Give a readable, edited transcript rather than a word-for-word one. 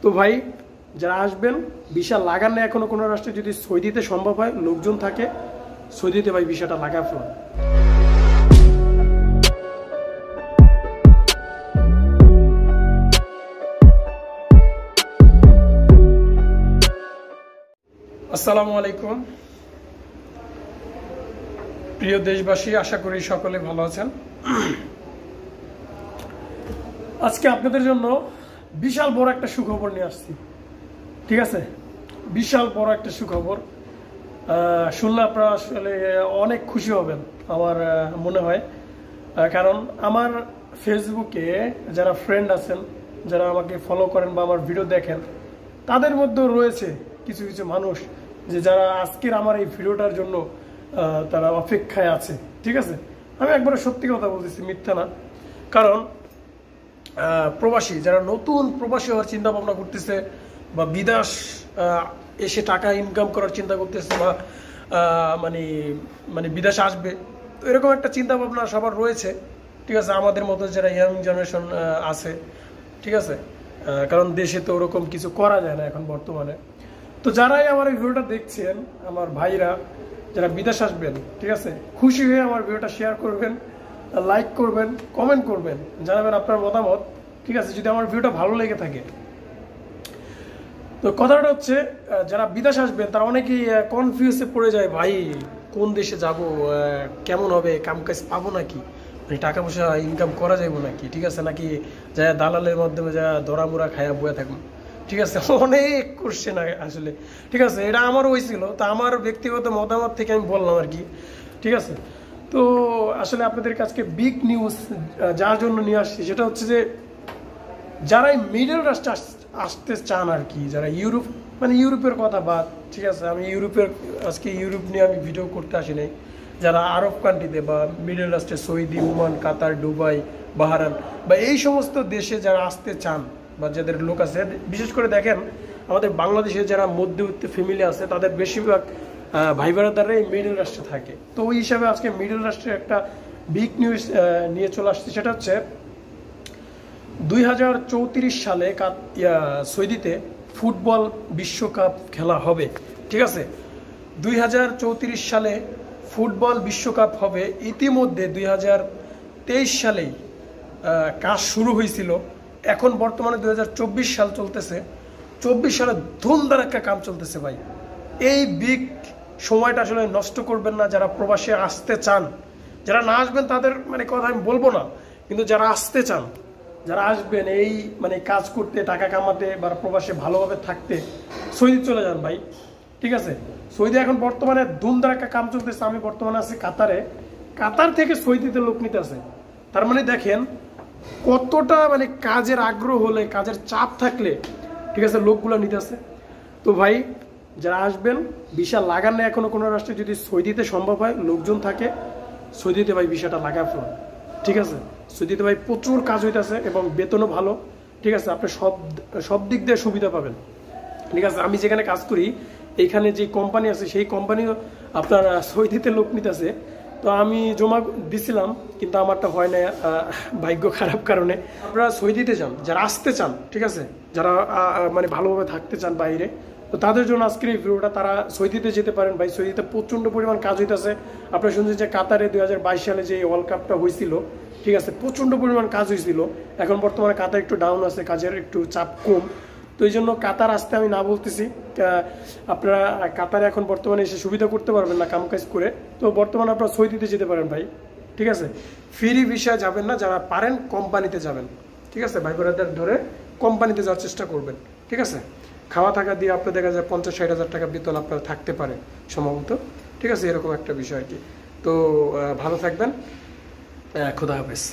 তো ভাই যারা আসবেন ভিসা লাগান না এখনো কোনো রাষ্ট্রে, যদি সৌদিতে সম্ভব হয় লোকজন থাকে সৌদিতে ভাই ভিসাটা লাগা ফেলান। আসসালামু আলাইকুম প্রিয় দেশবাসী, আশা করি সকলে ভালো আছেন। আজকে আপনাদের জন্য বিশাল বড় একটা সুখবর নিয়ে আসছি। ঠিক আছে, বিশাল বড় একটা সুখবর শুনলে আপনারা আসলে অনেক খুশি হবেন আমার মনে হয়। কারণ আমার ফেসবুকে যারা ফ্রেন্ড আছেন, যারা আমাকে ফলো করেন বা আমার ভিডিও দেখেন, তাদের মধ্যেও রয়েছে কিছু কিছু মানুষ যে যারা আজকের আমার এই ভিডিওটার জন্য তারা অপেক্ষায় আছে। ঠিক আছে, আমি একবারে সত্যি কথা বলতেছি, মিথ্যা না। কারণ প্রবাসী যারা নতুন প্রবাসী হওয়ার চিন্তা ভাবনা করতেছে বা বিদেশ এসে টাকা ইনকাম করার চিন্তা করতেছে বা মানে মানে বিদেশে আসবে, তো এরকম একটা চিন্তা ভাবনা সবার রয়েছে। ঠিক আছে, আমাদের মতো যারা ইয়াং জেনারেশন আছে, ঠিক আছে, কারণ দেশে তো ওরকম কিছু করা যায় না এখন বর্তমানে। তো যারাই আমার এই ভিডিওটা দেখছেন, আমার ভাইরা যারা বিদেশ আসবেন, ঠিক আছে, খুশি হয়ে আমার ভিডিওটা শেয়ার করবেন, লাইক করবেন, কমেন্ট করবেন, জানাবেন আপনার মতামত। ঠিক আছে, যদি আমার ভিডিওটা ভালো লেগে থাকে। তো কথাটা হচ্ছে, যারা বিদেশ আসবেন তারা অনেকেই কনফিউজে পড়ে যায়, ভাই কোন দেশে যাব, কেমন হবে, কাম কাজ পাবো নাকি, মানে টাকা পয়সা ইনকাম করা যাবো নাকি, ঠিক আছে, নাকি যা দালালের মাধ্যমে যা দরামুরা খায়া বয়ে থাকবো। ঠিক আছে, অনেক কোশ্চেন আসলে। ঠিক আছে, এটা আমারও হয়েছিল, তো আমার ব্যক্তিগত মতামত থেকে আমি বললাম আর কি। ঠিক আছে, তো আসলে আপনাদের কাছে বিগ নিউজ যার জন্য নিয়ে আসছি সেটা হচ্ছে যে যারা মিডল রাষ্ট্রে আসতে চান আর কি, যারা ইউরোপ, মানে ইউরোপের কথা বাদ, ঠিক আছে, আমি আজকে ইউরোপ নিয়ে আমি ভিডিও করতে আসি নাই। যারা আরব কান্ট্রিতে বা মিডল রাষ্ট্রে সৌদি, ওমান, কাতার, দুবাই, বাহরাইন বা এই সমস্ত দেশে যারা আসতে চান বা যাদের লোক আছে, বিশেষ করে দেখেন আমাদের বাংলাদেশে যারা মধ্যবিত্ত ফ্যামিলি আছে তাদের বেশিরভাগ ভাই বোনেরা এই মিডল রাষ্ট্রে থাকে। তো ওই হিসাবে আজকে মিডল রাষ্ট্রের একটা বিগ নিউজ নিয়ে চলে আসছে। সেটা হচ্ছে 2034 সালে সৌদিতে ফুটবল বিশ্বকাপ খেলা হবে। ঠিক আছে, 2034 সালে ফুটবল বিশ্বকাপ হবে। ইতিমধ্যে 2023 সালেই কাজ শুরু হয়েছিল, এখন বর্তমানে 2024 সাল চলতেছে। 24 সালে ধুমধারাক্কা কাম চলতেছে ভাই। এই বিগ সময়টা আসলে নষ্ট করবেন না যারা প্রবাসে আসতে চান। যারা না আসবেন তাদের মানে কথা আমি বলবো না, কিন্তু যারা আসতে চান, যারা আসবেন এই মানে কাজ করতে, টাকা কামাতে বা প্রবাসে ভালোভাবে থাকতে, সৌদি চলে যান ভাই। ঠিক আছে, সৌদি এখন বর্তমানে ধুমধারাক্কা কাম চলতেছে। আমি বর্তমানে আছি কাতারে, কাতার থেকে সৌদিতে লোক নিতে আছে। তার মানে দেখেন কতটা মানে কাজের আগ্রহ হলে, কাজের চাপ থাকলে, ঠিক আছে, লোকগুলো নিতে আছে। তো ভাই যারা আসবেন ভিসা লাগান না এখনো কোনো রাষ্ট্রে, যদি সৌদিতে সম্ভব হয় লোকজন থাকে সৌদিতে ভাই ভিসাটা লাগা ফেলান। ঠিক আছে, সৌদিতে ভাই প্রচুর কাজ হইতেছে এবং বেতনও ভালো। ঠিক আছে, আপনি সব দিক দিয়ে সুবিধা পাবেন। ঠিক আছে, আমি যেখানে কাজ করি এইখানে যে কোম্পানি আছে সেই কোম্পানিও আপনার সৌদিতে লোক নিতেছে। তো আমি জমা দিছিলাম, কিন্তু আমারটা হয় না ভাগ্য খারাপ কারণে। আপনারা সৌদিতে যান যারা আসতে চান, ঠিক আছে, যারা মানে ভালোভাবে থাকতে চান বাইরে, তো তাদের জন্য আজকের এই ভিডিওটা। তারা সৌদিতে যেতে পারেন ভাই, সৌদিতে প্রচণ্ড পরিমাণ কাজ হইতেছে। আপনারা শুনছেন যে কাতারে 2022 সালে যে ওয়ার্ল্ড কাপটা হয়েছিল, ঠিক আছে, প্রচণ্ড পরিমাণ কাজ হয়েছিল। এখন বর্তমানে কাতার একটু ডাউন আছে, কাজের একটু চাপ কম। তো এই জন্য কাতার আসতে আমি না বলতেছি। আপনারা কাতারে এখন বর্তমানে এসে সুবিধা করতে পারবেন না কাম কাজ করে, তো বর্তমানে আপনারা সৌদিতে যেতে পারেন ভাই। ঠিক আছে, ফ্রি ভিসা যাবেন না, যারা পারেন কোম্পানিতে যাবেন। ঠিক আছে, ভাই বোনেদের ধরে কোম্পানিতে যাওয়ার চেষ্টা করবেন। ঠিক আছে, খাওয়া থাকা দিয়ে আপনার দেখা যায় 50-60 হাজার টাকা বেতন আপনারা থাকতে পারে সম্ভবত। ঠিক আছে, এরকম একটা বিষয় আর কি। তো ভালো থাকবেন, খোদা হাফেজ।